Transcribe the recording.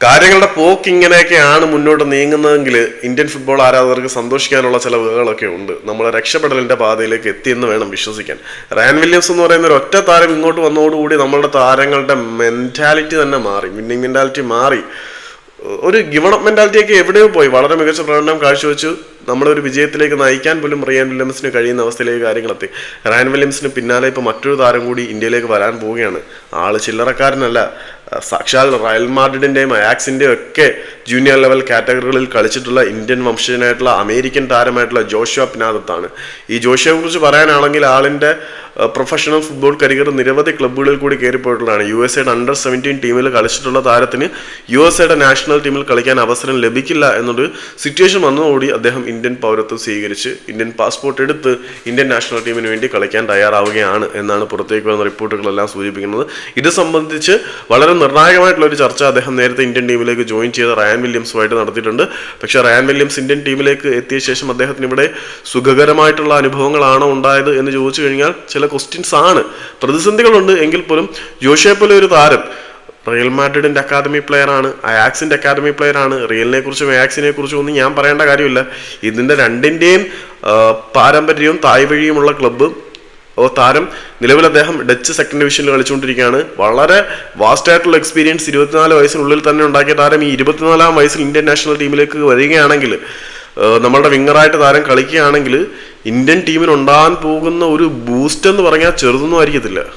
കാര്യങ്ങളുടെ പോക്ക് ഇങ്ങനെയൊക്കെയാണ് മുന്നോട്ട് നീങ്ങുന്നതെങ്കിൽ ഇന്ത്യൻ ഫുട്ബോൾ ആരാധകർക്ക് സന്തോഷിക്കാനുള്ള ചില വകകളൊക്കെ ഉണ്ട്. നമ്മൾ രക്ഷപ്പെടലിന്റെ പാതയിലേക്ക് എത്തിയെന്ന് വേണം വിശ്വസിക്കാൻ. റയാൻ വില്യംസ് എന്ന് പറയുന്ന ഒരു ഒറ്റ താരം ഇങ്ങോട്ട് വന്നതോടുകൂടി നമ്മളുടെ താരങ്ങളുടെ മെന്റാലിറ്റി തന്നെ മാറി, വിന്നിങ് മെന്റാലിറ്റി മാറി. ഒരു ഗിവൺ അപ്പ് മെന്റാലിറ്റിയൊക്കെ എവിടെയോ പോയി. വളരെ മികച്ച പ്രകടനം കാഴ്ചവെച്ചു നമ്മളൊരു വിജയത്തിലേക്ക് നയിക്കാൻ പോലും റയാൻ വില്യംസിന് കഴിയുന്ന അവസ്ഥയിലേക്ക് കാര്യങ്ങളെത്തി. റയാൻ വില്യംസിന് പിന്നാലെ ഇപ്പോൾ മറ്റൊരു താരം കൂടി ഇന്ത്യയിലേക്ക് വരാൻ പോവുകയാണ്. ആള് ചില്ലറക്കാരനല്ല, സാക്ഷാൽ റയൽ മാഡ്രിഡിന്റെയും അയാക്സിന്റെയും ഒക്കെ ജൂനിയർ ലെവൽ കാറ്റഗറികളിൽ കളിച്ചിട്ടുള്ള ഇന്ത്യൻ വംശജനായിട്ടുള്ള അമേരിക്കൻ താരമായിട്ടുള്ള ജോഷുവ പിനാദത്താണ്. ഈ ജോഷുവയെ കുറിച്ച് പറയാനാണെങ്കിൽ ആളിന്റെ പ്രൊഫഷണൽ ഫുട്ബോൾ കരിയർ നിരവധി ക്ലബ്ബുകളിൽ കൂടി കയറിപ്പോയിട്ടുള്ളതാണ്. USA അണ്ടർ 17 ടീമിൽ കളിച്ചിട്ടുള്ള താരത്തിന് USA നാഷണൽ ടീമിൽ കളിക്കാൻ അവസരം ലഭിക്കില്ല എന്നൊരു സിറ്റുവേഷൻ വന്നതോടുകൂടി അദ്ദേഹം ഇന്ത്യൻ പൗരത്വം സ്വീകരിച്ച് ഇന്ത്യൻ പാസ്പോർട്ട് എടുത്ത് ഇന്ത്യൻ നാഷണൽ ടീമിന് വേണ്ടി കളിക്കാൻ തയ്യാറാവുകയാണ് എന്നാണ് പുറത്തേക്ക് വരുന്ന റിപ്പോർട്ടുകളെല്ലാം സൂചിപ്പിക്കുന്നത്. ഇത് സംബന്ധിച്ച് വളരെ നിർണായകമായിട്ടുള്ള ഒരു ചർച്ച അദ്ദേഹം നേരത്തെ ഇന്ത്യൻ ടീമിലേക്ക് ജോയിൻ ചെയ്ത റയാൻ വില്യംസുമായിട്ട് നടത്തിയിട്ടുണ്ട്. പക്ഷേ റയാൻ വില്യംസ് ഇന്ത്യൻ ടീമിലേക്ക് എത്തിയ ശേഷം അദ്ദേഹത്തിന് ഇവിടെ സുഖകരമായിട്ടുള്ള അനുഭവങ്ങളാണോ ഉണ്ടായത് എന്ന് ചോദിച്ചു കഴിഞ്ഞാൽ ചില ക്വസ്റ്റ്യൻസ് ആണ്. പ്രതിസന്ധികളുണ്ട് എങ്കിൽ പോലും ജോഷുവയെ പോലെ ഒരു താരം റയൽ മാഡ്രിഡിന്റെ അക്കാദമി പ്ലെയർ ആണ്, അയാക്സിന്റെ അക്കാദമി പ്ലെയർ ആണ്. റിയലിനെ കുറിച്ചും അയാക്സിനെ കുറിച്ചും ഒന്നും ഞാൻ പറയേണ്ട കാര്യമില്ല. ഇതിന്റെ രണ്ടിന്റെയും പാരമ്പര്യവും തായ്വഴിയുമുള്ള ക്ലബ്ബ് താരം നിലവിൽ അദ്ദേഹം ഡച്ച് സെക്കൻഡ് ഡിവിഷനിൽ കളിച്ചുകൊണ്ടിരിക്കുകയാണ്. വളരെ വാസ്റ്റ് ആയിട്ടുള്ള എക്സ്പീരിയൻസ് 24 വയസ്സിനുള്ളിൽ തന്നെ ഉണ്ടാക്കിയ താരം ഈ 24-ാം വയസ്സിൽ ഇന്ത്യൻ നാഷണൽ ടീമിലേക്ക് വരികയാണെങ്കിൽ, നമ്മളുടെ വിങ്ങറായിട്ട് താരം കളിക്കുകയാണെങ്കിൽ ഇന്ത്യൻ ടീമിന് ഉണ്ടാകാൻ പോകുന്ന ഒരു ബൂസ്റ്റ് എന്ന് പറഞ്ഞാൽ ചെറുതൊന്നും ആയിരിക്കത്തില്ല.